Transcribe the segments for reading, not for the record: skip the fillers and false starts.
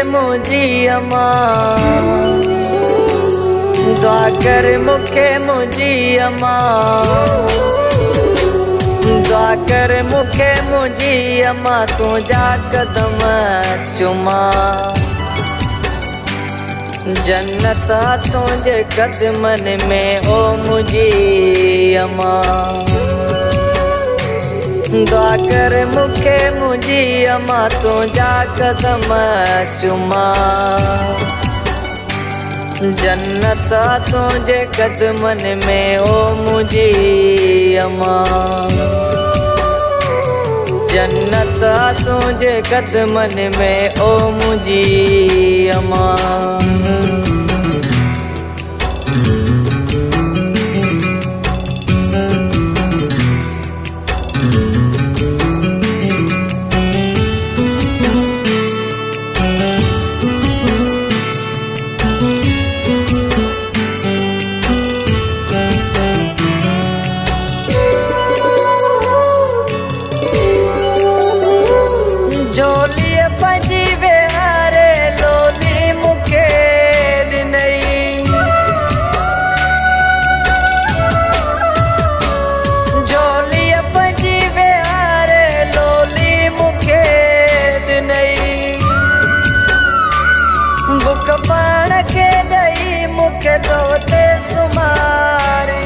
मुझी अम्मा, दुआ कर मुखे मुझी अम्मा, दुआ कर मुखे मुझी अम्मा, तुझा कदम चुमा। जन्नत तुझे कदमन में ओ मुझी अम्मा, दुआ कर मुखे मुझी अम्मा, तुझा कदम चुमा। जन्नत तुझे कदमन में ओ मुझी अम्मा, जन्नत तुझे कदमन में ओ मुझी अम्मा। बुक पाण के दई मुखे रोते सुमारी,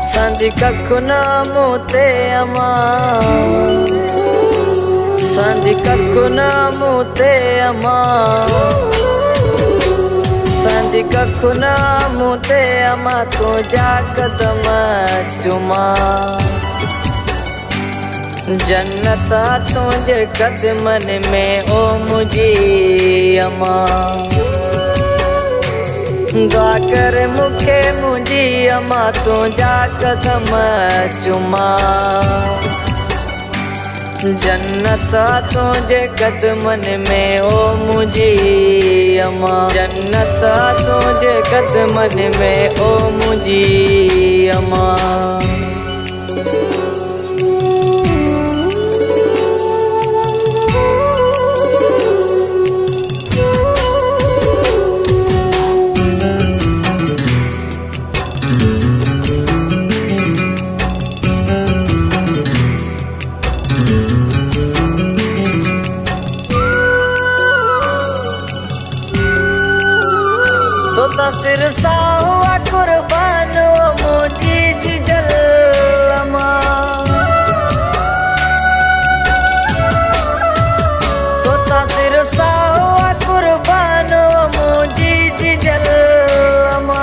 संधि कखु न मूते अम्मा, संधि कखु न मूते अम्मा, संधि कखु न मूते अम्मा, तुझा कदम चुमा। जन्नत तुझे कदमन में ओ मुझी अम्मा, दुआ कर मुखे मुझी अम्मा, तुझा कदम चुमा। जन्नत तुझे कदमन में ओ मुझी अम्मा, जन्नत तुझे कदमन में ओ मुझी अम्मा। तो सिरसा हुआ कुर्बान ओ मुझी जिजल अम्मा, तो सिरसा हुआ कुर्बान ओ मुझी जिजल अम्मा।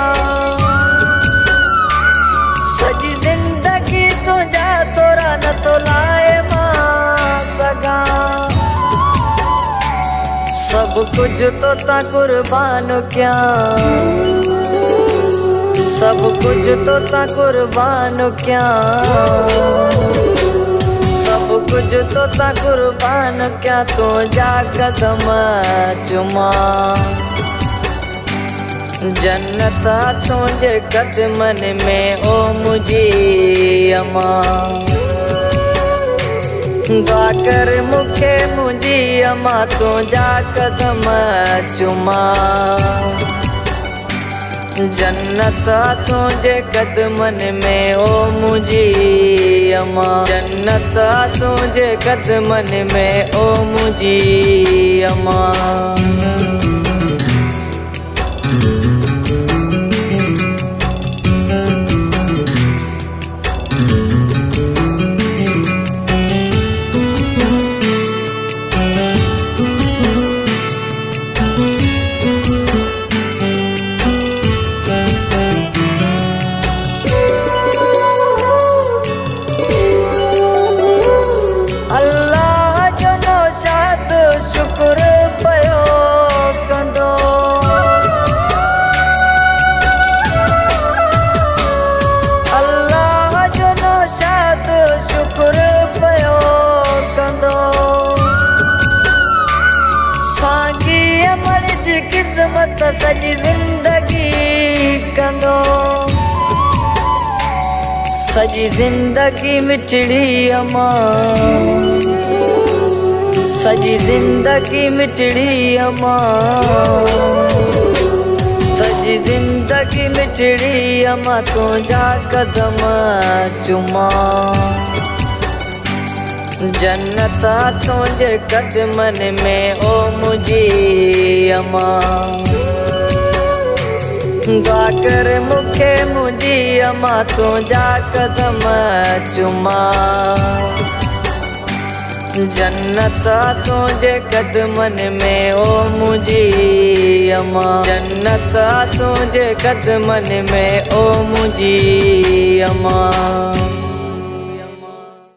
सजी जिंदगी तुझा तोरा न तो लाए मां सगा, सब कुछ तो ता कुर्बान क्या, सब कुछ तो ता कुर्बान क्या, सब कुछ तो ता कुर्बान क्या, तुझा कदम चुमा। जन्नत तुझे कदमन में ओ मुझी अम्मा, दुआ कर मुखे मुझी अम्मा, तुझा कदम चुमा। जन्नत तुझे कदमन में ओ मुझी अम्मा, जन्नत तुझे कदमन में ओ मुझी अम्मा। शुक्र पयो कंदो, अल्लाह जो नौशाद शुक्र पयो कंदो। सागी अमड़ जी किस्मत सजी जिंदगी कंदो, सजी जिंदगी मिठड़ी अम्मा, सजी जिंदगी मिठड़ी अम्मा, सजी जिंदगी मिठड़ी अम्मा तुझा कदम चुमा। जन्नत तुझे कदमन में ओ मुझी अम्मा, दुआ कर मुखे मुझी अम्मा तुझा कदम चुमा। जन्नत तुझे कदमन में ओ मुझी अम्मा, जन्नत तुझे कदमन में ओ मुझी अम्मा।